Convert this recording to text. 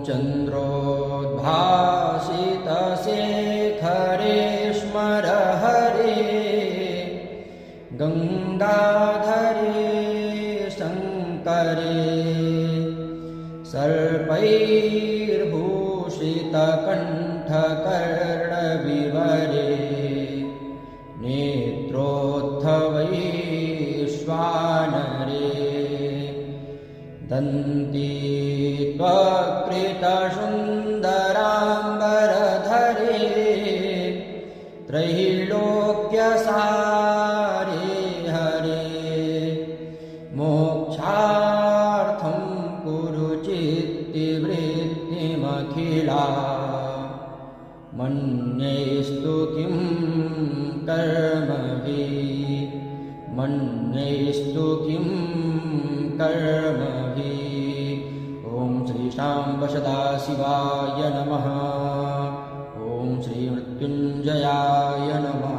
चन्द्रोद्भासितशेखरे स्मर हरे गङ्गाधरे शङ्करे सर्पैर्भूषितकण्ठकर्णविवरे नेत्रोत्थवैश्वानरे दन्ती त्वकृतसुन्दराम्बरधरे त्रैलोक्यसारे हरे मोक्षार्थं कुरु चित्तवृत्तिमखिला मन्येस्तु किं कर्मभिः मन्येस्तु किं कर्मभिः। ॐ श्री शाम्ब सदाशिवाय नमः। ॐ श्री मृत्युञ्जयाय नमः।